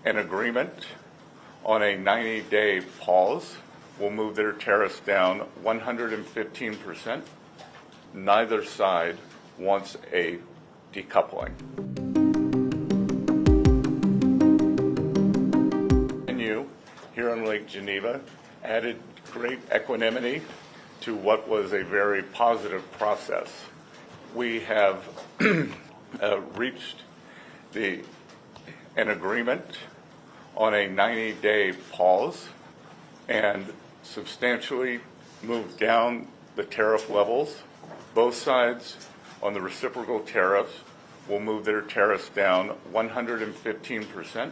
an agreement on a 90-day pause will move their tariffs down 115%. Neither side wants a decoupling. And you, here on Lake Geneva, added great equanimity to what was a very positive process. We have reached an agreement on a 90-day pause and substantially moved down the tariff levels. Both sides on the reciprocal tariffs will move their tariffs down 115%.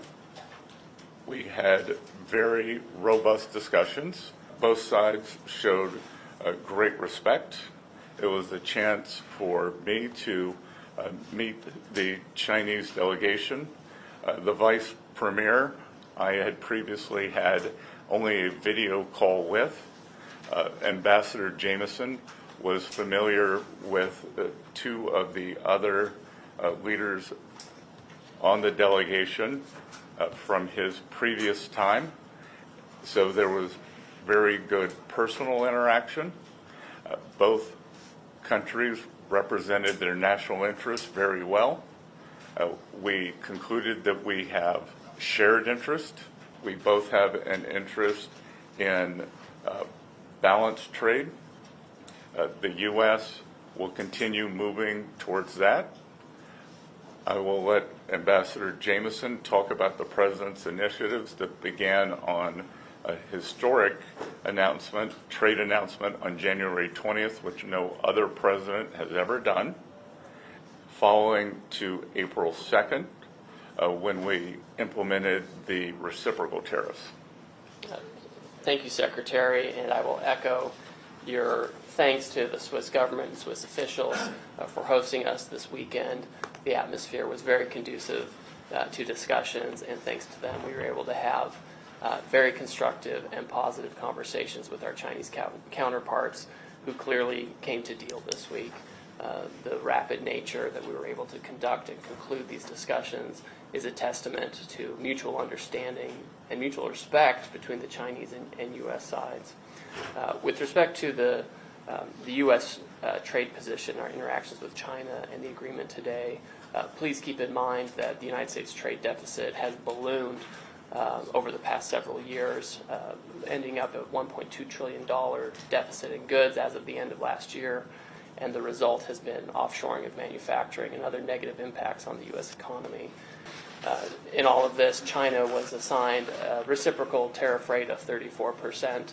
We had very robust discussions. Both sides showed great respect. It was a chance for me to meet the Chinese delegation. The Vice Premier I had previously had only a video call with. Ambassador Jameson was familiar with two of the other leaders on the delegation from his previous time. So there was very good personal interaction. Both countries represented their national interests very well. We concluded that we have shared interest. We both have an interest in balanced trade. The U.S. will continue moving towards that. I will let Ambassador Jameson talk about the President's initiatives that began on a historic announcement, trade announcement on January 20th, which no other president has ever done, following to April 2nd, when we implemented the reciprocal tariffs. Thank you, Secretary, and I will echo your thanks to the Swiss government and Swiss officials for hosting us this weekend. The atmosphere was very conducive to discussions, and thanks to them we were able to have very constructive and positive conversations with our Chinese counterparts who clearly came to deal this week. The rapid nature that we were able to conduct and conclude these discussions is a testament to mutual understanding and mutual respect between the Chinese and U.S. sides. With respect to the U.S. Trade position, our interactions with China, and the agreement today, please keep in mind that the United States trade deficit has ballooned over the past several years, ending up at $1.2 trillion deficit in goods as of the end of last year. And the result has been offshoring of manufacturing and other negative impacts on the U.S. economy. In all of this, China was assigned a reciprocal tariff rate of 34%.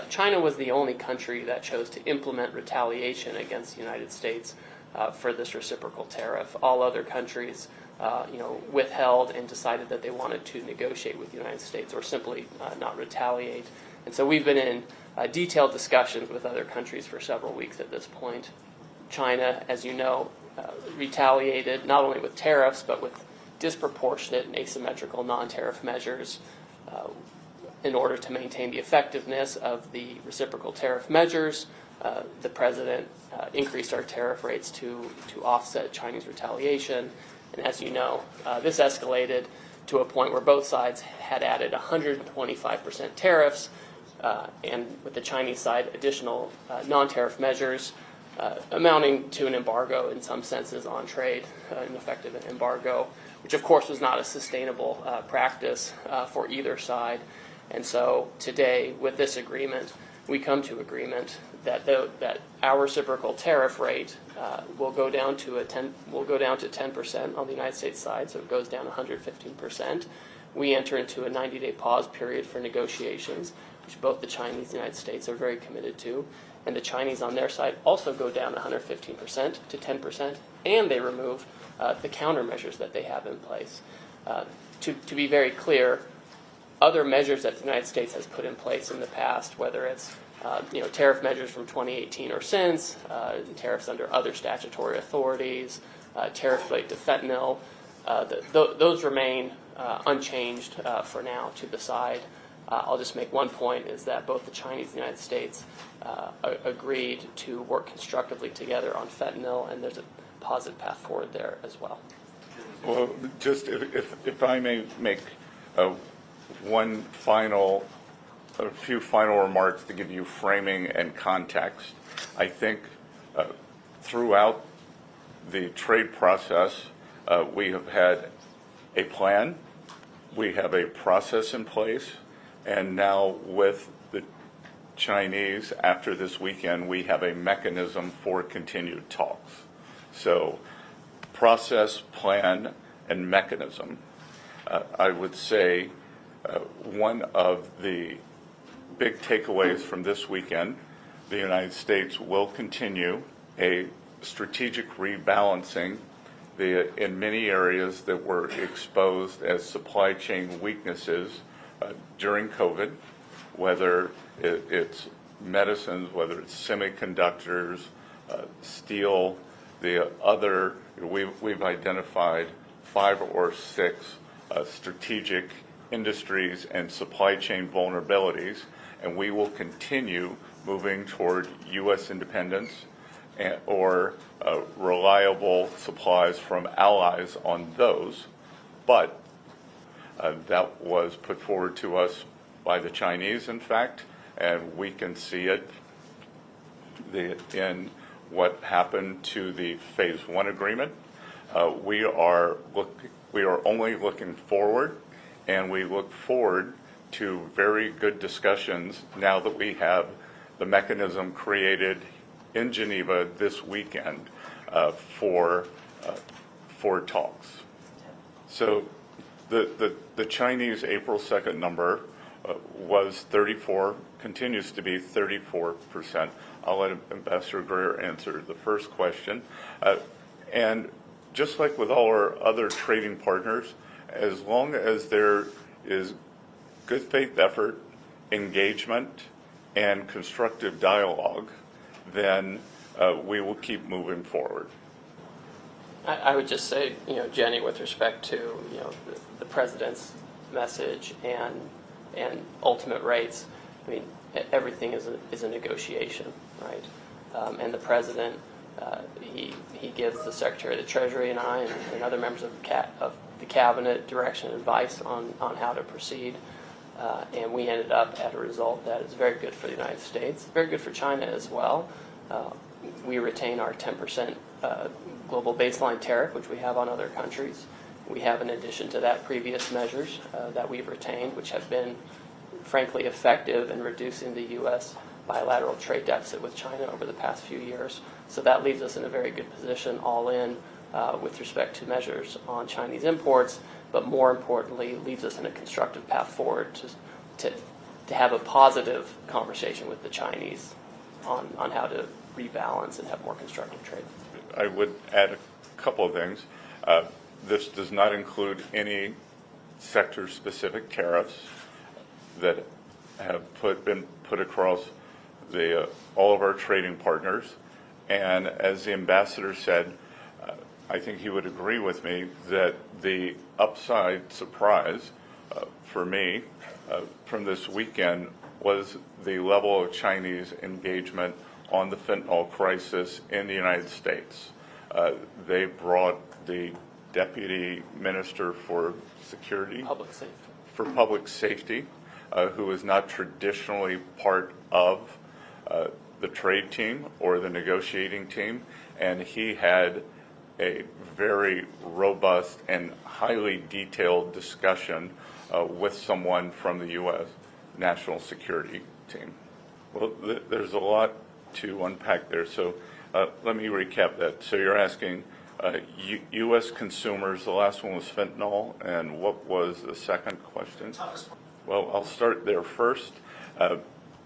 China was the only country that chose to implement retaliation against the United States for this reciprocal tariff. All other countries withheld and decided that they wanted to negotiate with the United States or simply not retaliate. And so we've been in detailed discussions with other countries for several weeks at this point. China, as you know, retaliated not only with tariffs but with disproportionate and asymmetrical non-tariff measures in order to maintain the effectiveness of the reciprocal tariff measures. The President increased our tariff rates to offset Chinese retaliation. And as you know, this escalated to a point where both sides had added 125% tariffs, and with the Chinese side, additional non-tariff measures amounting to an embargo in some senses on trade, an effective embargo, which of course was not a sustainable practice for either side. And so today, with this agreement, we come to agreement that that our reciprocal tariff rate will go down to 10% on the United States side, so it goes down 115%. We enter into a 90-day pause period for negotiations, which both the Chinese and the United States are very committed to, and the Chinese on their side also go down 115% to 10%, and they remove the countermeasures that they have in place. To be very clear, other measures that the United States has put in place in the past, whether it's tariff measures from 2018 or since, tariffs under other statutory authorities, tariffs related to fentanyl, those remain unchanged for now to the side. I'll just make one point, is that both the Chinese and the United States agreed to work constructively together on fentanyl, and there's a positive path forward there as well. Well, just if I may make A few final remarks to give you framing and context. I think throughout the trade process, we have had a plan, we have a process in place, and now with the Chinese, after this weekend, we have a mechanism for continued talks. So, process, plan, and mechanism. I would say one of the big takeaways from this weekend, the United States will continue a strategic rebalancing in many areas that were exposed as supply chain weaknesses during COVID, whether it's medicines, whether it's semiconductors, steel, the other, we've identified 5 or 6 strategic industries and supply chain vulnerabilities, and we will continue moving toward U.S. independence or reliable supplies from allies on those. But that was put forward to us by the Chinese, in fact, and we can see it in what happened to the Phase 1 agreement. We are only looking forward, and we look forward to very good discussions now that we have the mechanism created in Geneva this weekend for talks. So the Chinese April 2nd number was 34, continues to be 34%. I'll let Ambassador Greer answer the first question. And just like with all our other trading partners, as long as there is good faith effort, engagement, and constructive dialogue, then we will keep moving forward. I would just say, Jenny, with respect to, the president's message and ultimate rates, I mean, everything is a negotiation, right? And the president, he gives the Secretary of the Treasury and I and other members of the cabinet direction and advice on how to proceed. And we ended up at a result that is very good for the United States, very good for China as well. We retain our 10% global baseline tariff, which we have on other countries. We have, in addition to that, previous measures that we've retained, which have been, frankly, effective in reducing the U.S. bilateral trade deficit with China over the past few years. So that leaves us in a very good position, all in, with respect to measures on Chinese imports, but more importantly, leaves us in a constructive path forward to have a positive conversation with the Chinese on how to rebalance and have more constructive trade. I would add a couple of things. This does not include any sector-specific tariffs that have been put across all of our trading partners. And as the ambassador said, I think he would agree with me that the upside surprise for me from this weekend was the level of Chinese engagement on the fentanyl crisis in the United States. They brought the Deputy Minister for Public Safety, who is not traditionally part of the trade team or the negotiating team, and he had a very robust and highly detailed discussion with someone from the U.S. National Security Team. Well, there's a lot to unpack there, so let me recap that. So you're asking U.S. consumers, the last one was fentanyl, and what was the second question? Well, I'll start there first.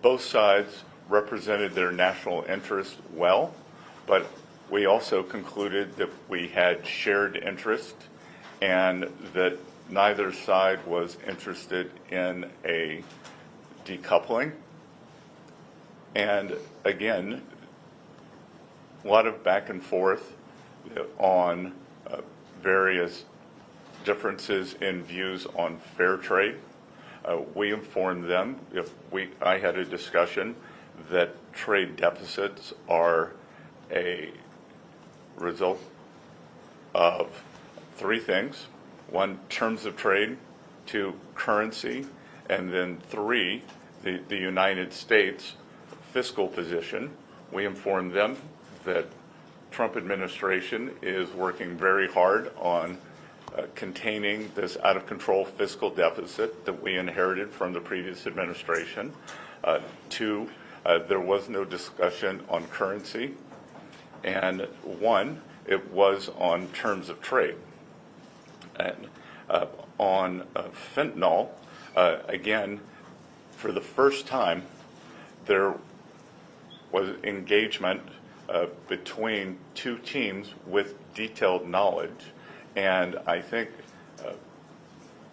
Both sides represented their national interest well, but we also concluded that we had shared interest and that neither side was interested in a decoupling. And again, a lot of back and forth on various differences in views on fair trade. We informed them, I had a discussion that trade deficits are a result of 3 things. 1, terms of trade. 2, currency, and then 3, the United States fiscal position. We informed them that Trump administration is working very hard on containing this out-of-control fiscal deficit that we inherited from the previous administration. 2, there was no discussion on currency. And 1, it was on terms of trade. And on fentanyl, again, for the first time, there was engagement between 2 teams with detailed knowledge. And I think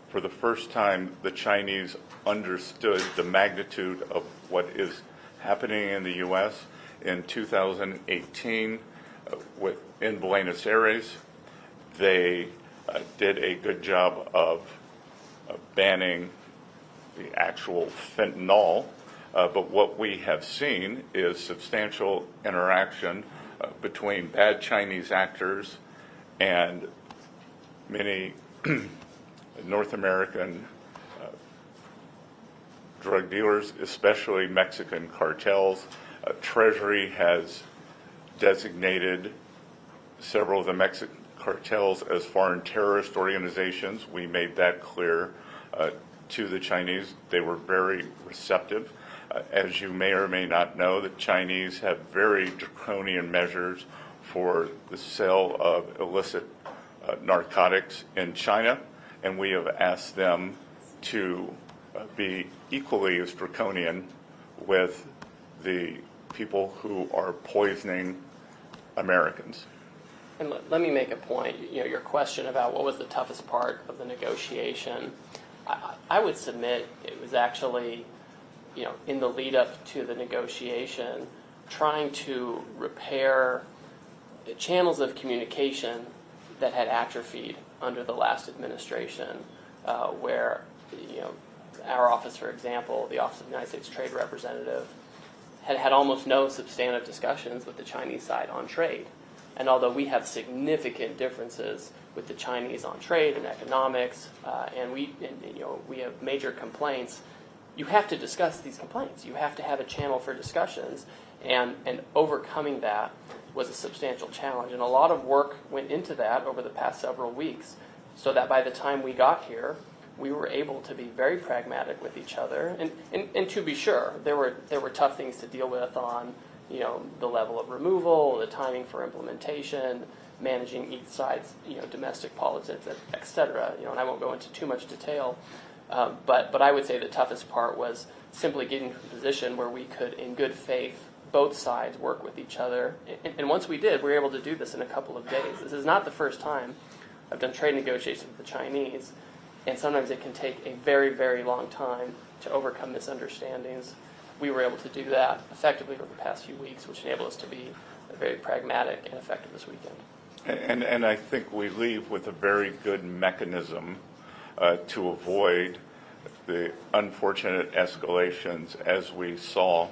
for the first time, the Chinese understood the magnitude of what is happening in the U.S. In 2018 in Buenos Aires. They did a good job of banning the actual fentanyl, but what we have seen is substantial interaction between bad Chinese actors and many North American drug dealers, especially Mexican cartels. Treasury has designated several of the Mexican cartels as foreign terrorist organizations. We made that clear to the Chinese. They were very receptive. As you may or may not know, the Chinese have very draconian measures for the sale of illicit narcotics in China, and we have asked them to be equally as draconian with the people who are poisoning Americans. And let me make a point. Your question about what was the toughest part of the negotiation, I would submit it was actually, in the lead up to the negotiation, trying to repair channels of communication that had atrophied under the last administration, where, our office, for example, the Office of the United States Trade Representative, had almost no substantive discussions with the Chinese side on trade. And although we have significant differences with the Chinese on trade and economics, and we have major complaints, you have to discuss these complaints. You have to have a channel for discussions, and overcoming that was a substantial challenge. And a lot of work went into that over the past several weeks, so that by the time we got here, we were able to be very pragmatic with each other. And to be sure, there were tough things to deal with on the level of removal, the timing for implementation, managing each side's domestic politics, et cetera. And I won't go into too much detail. But I would say the toughest part was simply getting to a position where we could, in good faith, both sides work with each other. And once we did, we were able to do this in a couple of days. This is not the first time I've done trade negotiations with the Chinese, and sometimes it can take a very, very long time to overcome misunderstandings. We were able to do that effectively over the past few weeks, which enabled us to be very pragmatic and effective this weekend. And I think we leave with a very good mechanism to avoid the unfortunate escalations as we saw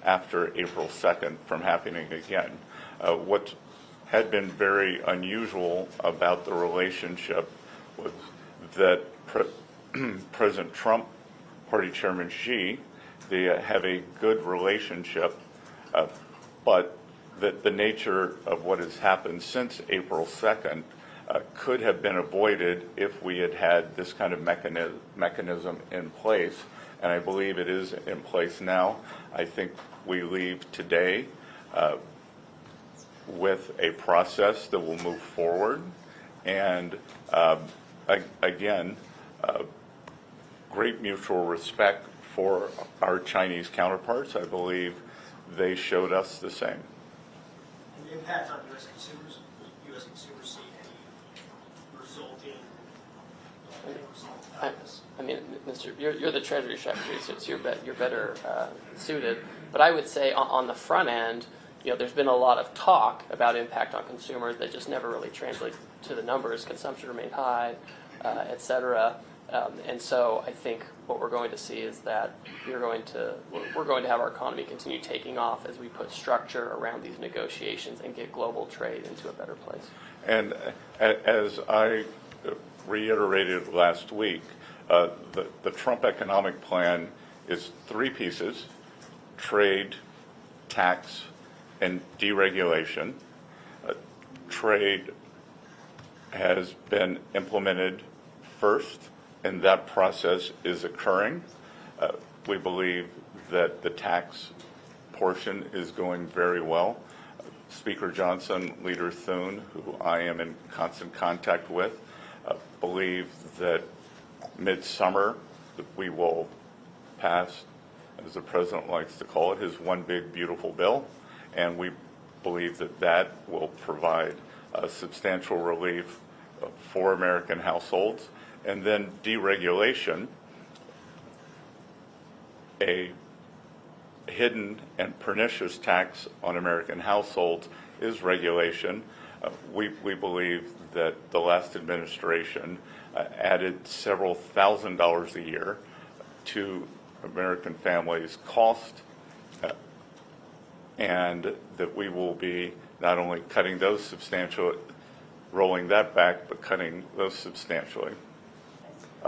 after April 2nd from happening again. What had been very unusual about the relationship was that President Trump, Party Chairman Xi, they have a good relationship, but that the nature of what has happened since April 2nd could have been avoided if we had had this kind of mechanism in place, and I believe it is in place now. I think we leave today with a process that will move forward, and again, great mutual respect for our Chinese counterparts. I believe they showed us the same. And the impact on U.S. consumers? Will U.S. consumers see any resulting I mean, Mr. You're the Treasury Secretary, so you're better suited. But I would say on the front end, there's been a lot of talk about impact on consumers that just never really translates to the numbers. Consumption remained high, et cetera. And so I think what we're going to see is that we're going to have our economy continue taking off as we put structure around these negotiations and get global trade into a better place. And as I reiterated last week, the Trump economic plan is three pieces: trade, tax, and deregulation. Trade has been implemented first, and that process is occurring. We believe that the tax portion is going very well. Speaker Johnson, Leader Thune, who I am in constant contact with, believe that midsummer that we will pass, as the president likes to call it, his one big beautiful bill, and we believe that that will provide substantial relief for American households. And then deregulation, a hidden and pernicious tax on American households, is regulation. We believe that the last administration added several $1,000s a year to American families' cost, and that we will be not only cutting those substantially, rolling that back, but cutting those substantially.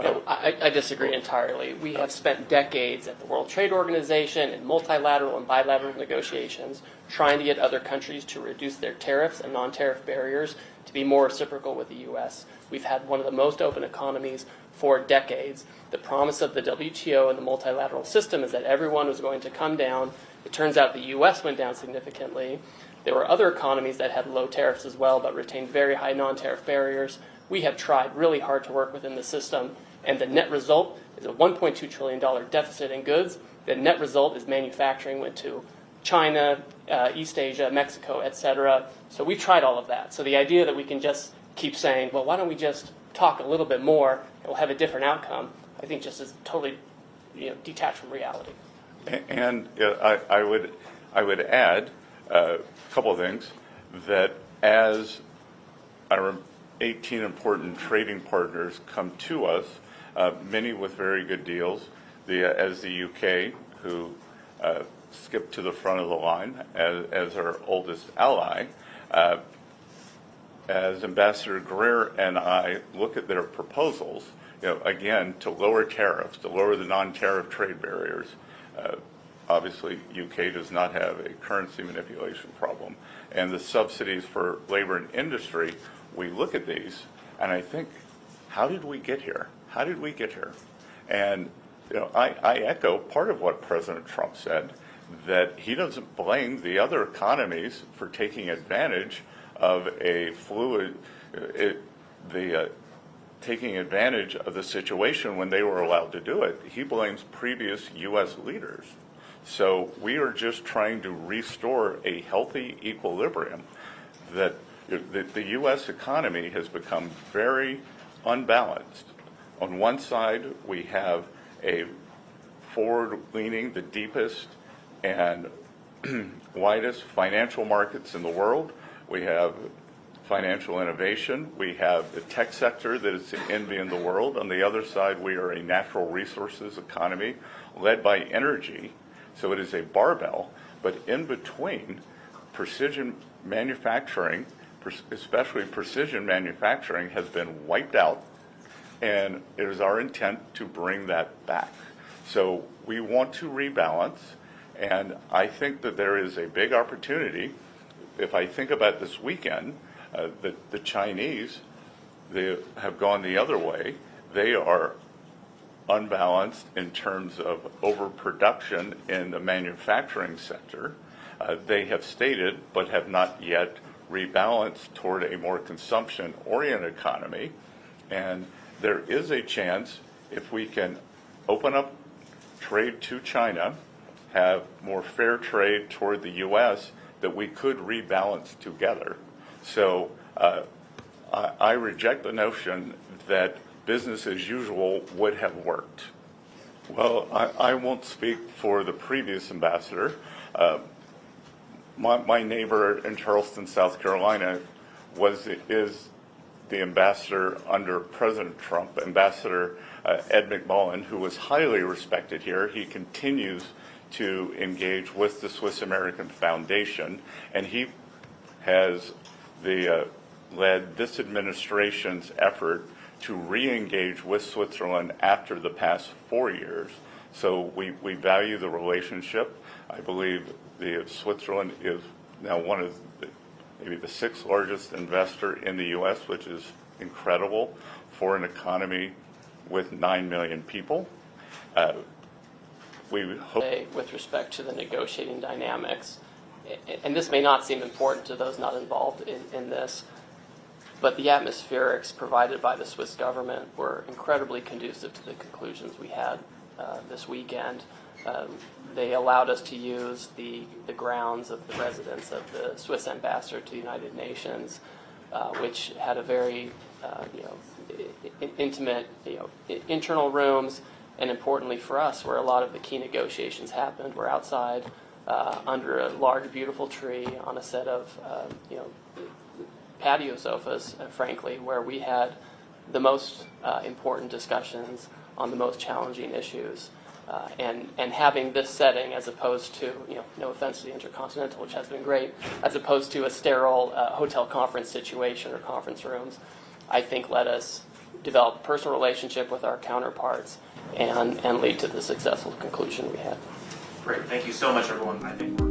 No, I disagree entirely. We have spent decades at the World Trade Organization in multilateral and bilateral negotiations trying to get other countries to reduce their tariffs and non-tariff barriers to be more reciprocal with the U.S. We've had one of the most open economies for decades. The promise of the WTO and the multilateral system is that everyone was going to come down. It turns out the U.S. went down significantly. There were other economies that had low tariffs as well, but retained very high non-tariff barriers. We have tried really hard to work within the system, and the net result is a $1.2 trillion deficit in goods. The net result is manufacturing went to China, East Asia, Mexico, etc. So we tried all of that. So the idea that we can just keep saying, well, why don't we just talk a little bit more and we'll have a different outcome, I think just is totally detached from reality. And I would add a couple of things, that as our 18 important trading partners come to us, many with very good deals, as the UK, who skipped to the front of the line as our oldest ally, as Ambassador Greer and I look at their proposals, again, to lower tariffs, to lower the non-tariff trade barriers. Obviously, UK does not have a currency manipulation problem. And the subsidies for labor and industry, we look at these, and I think, how did we get here? How did we get here? And I echo part of what President Trump said, that he doesn't blame the other economies for taking advantage of a fluid, taking advantage of the situation when they were allowed to do it. He blames previous U.S. leaders. So we are just trying to restore a healthy equilibrium. That the U.S. economy has become very unbalanced. On one side, we have a forward-leaning, the deepest and widest financial markets in the world. We have financial innovation. We have the tech sector that is the envy in the world. On the other side, we are a natural resources economy led by energy. So it is a barbell. But in between, precision manufacturing, especially precision manufacturing, has been wiped out. And it is our intent to bring that back. So we want to rebalance. And I think that there is a big opportunity. If I think about this weekend, the Chinese, they have gone the other way. They are unbalanced in terms of overproduction in the manufacturing sector. They have stated, but have not yet rebalanced toward a more consumption-oriented economy. And there is a chance, if we can open up trade to China, have more fair trade toward the U.S., that we could rebalance together. So I reject the notion that business as usual would have worked. Well, I won't speak for the previous ambassador. My neighbor in Charleston, South Carolina, is the ambassador under President Trump, Ambassador Ed McMullen, who was highly respected here. He continues to engage with the Swiss American Foundation, and he has led this administration's effort to re-engage with Switzerland after the past 4 years. So we value the relationship. I believe Switzerland is now one of maybe the 6th largest investor in the U.S., which is incredible for an economy with 9 million people. We hope with respect to the negotiating dynamics, and this may not seem important to those not involved in this, but the atmospherics provided by the Swiss government were incredibly conducive to the conclusions we had this weekend. They allowed us to use the grounds of the residence of the Swiss ambassador to the United Nations, which had a very intimate internal rooms, and importantly for us, where a lot of the key negotiations happened, were outside under a large, beautiful tree on a set of patio sofas, frankly, where we had the most important discussions on the most challenging issues. And having this setting, as opposed to, no offense to the Intercontinental, which has been great, as opposed to a sterile hotel conference situation or conference rooms, I think let us develop a personal relationship with our counterparts and lead to the successful conclusion we had. Great. Thank you so much, everyone. I think we're